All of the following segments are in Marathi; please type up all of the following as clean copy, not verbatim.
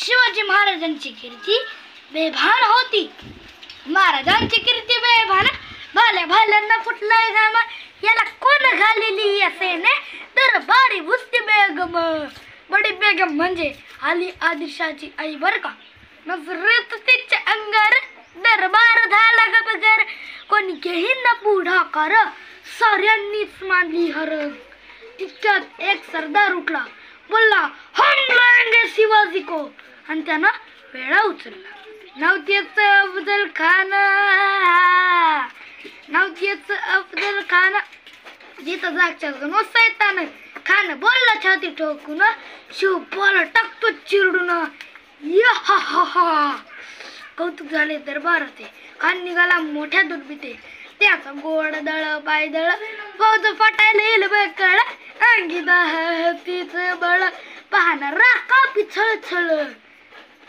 शिवाजी महाराजांची कीर्ती बेभान होती. महाराजांची कीर्ती बेभान, भाल्या भाल्यांना फुटलाय घाम, याला कोण घालेली असे ने दरबारी बुस्ती बेगम. बडी बेगम म्हणजे अली आदिलशाची आई बर का. नजरेत तिच्या अंगार दरबार झाला गबगर, कोणी घेईना पुढाकार, साऱ्यांनीच मानली हर. तितक्यात एक सरदार उठला, बोलला हम लाएंगे शिवाजी को, आणि त्यानं वेळा उचलला. नव्हतेच अफजल खान जिथं जागच्या जणू सैतान खान बोलला छाती ठोकून, शिव बोला टाकतो चिरडून. या हा हा हा. कौतुक झाले दरबाराचे, खान निघाला मोठ्या दुर्बीते. त्याचा गोड दळ पायदळ फौज फटायला येईल बकळ, अंगी दाहतीच बळ पाहणारा का पिछळ छळ.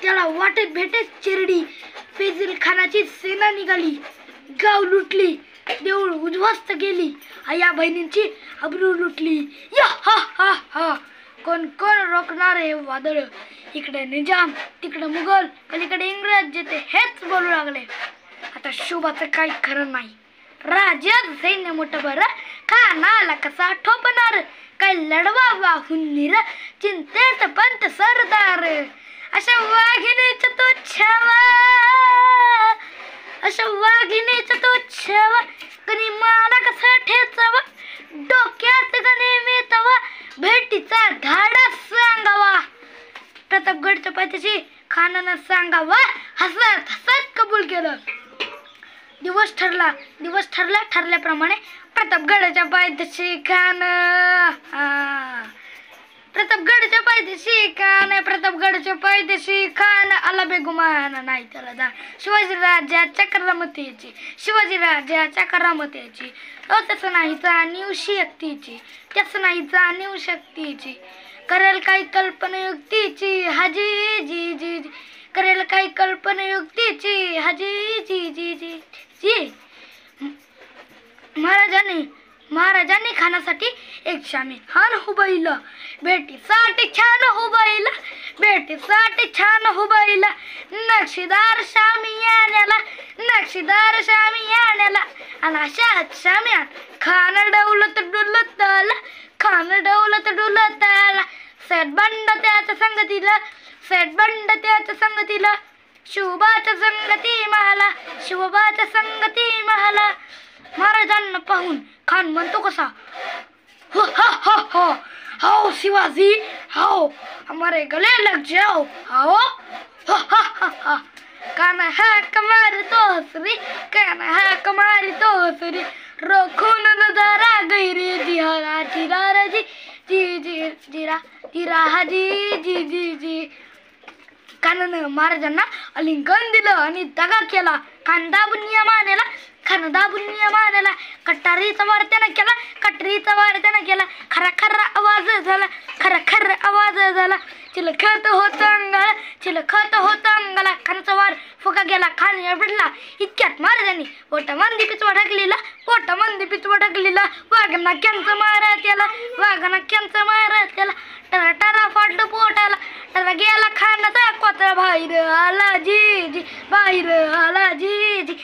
त्याला वाटेत भेटेत चिरडी, फेजील खानाची सेना निघाली. गाव लुटली, देऊळ उद्ध्वस्त गेली, आया बहिणींची अब्रू लुटली. या हा हा हा. कोण कोण रोखणार हे वादळ. इकडे निजाम, तिकडे मुघल, पलीकडे इंग्रज, जिथे हेच बोलू लागले. आता शुभाचं काही खरं नाही. राज्यात सैन्य मोठं बरं, खानाला कसा ठोपणार. काय लढवा वाहून निर, चिंतेत पंत सरदार. अशा वाघिणीचा तो छावा, अशा वाघिणीचा तो छावा, कधी मला कसा ठेचावा, डोक्यात गणे मेतावा, भेटीचा धाडा सांगावा. प्रतापगडच्या पायथ्याशी खानानं सांगावा, हसत हसत कबूल केलं. दिवस ठरला ठरल्याप्रमाणे प्रतापगडच्या पायथ्याशी खान, प्रतापगडच्या पायथ्याशी खान आला बेगुमान. नाही त्याला जा शिवाजी राजाच्या करामतीची, तसं नाही जाणीव शक्तीची, त्याच नाही जाणीव शक्तीची. करेल काही कल्पनायुक्तीची हाजी जी जी जी, करेल काही कल्पनायुक्तीची हाजी जी जी जी जी. महाराजांनी खानासाठी एक शामी खान हुबईला, भेटीसाठी छान हुबईला. नक्षीदार शामी आण्याला आणि अशाच शाम्यात खान डौलत डुलत आला. सेटबंड त्याच्या संगतीला, शिवबाच्या संगती महाला. महाराजांना पाहून खान म्हणतो कसा, हो हा हा हा, हाओ शिवाजी हाओ, हमारे गले लग जाओ हाओ, हा हा हा हा. काना हा कमारी तो हसरी, रोखून नजारा गैरे जिहारा जिरारा जी जी जी जिरा जिरा हाजी जी जी जी. कानानं महाराजांना आलिंगन दिलं आणि दगा केला. खान दाबून नियम आणायला, कटारीचा वार त्यानं केला. खरा आवाज झाला. चिलखत होत अंगाला, खानाचा वार फुका गेला. खान एवढला इतक्यात महाराजांनी पोटामध्ये पिचवा ढकलीला. वाघनाक्यांचा मारा त्याला, टरा फाटलं पोटाला. टरा गेला खानाचा कोतरा, बाहेर आला जी जी, बाहेर आला जी जी.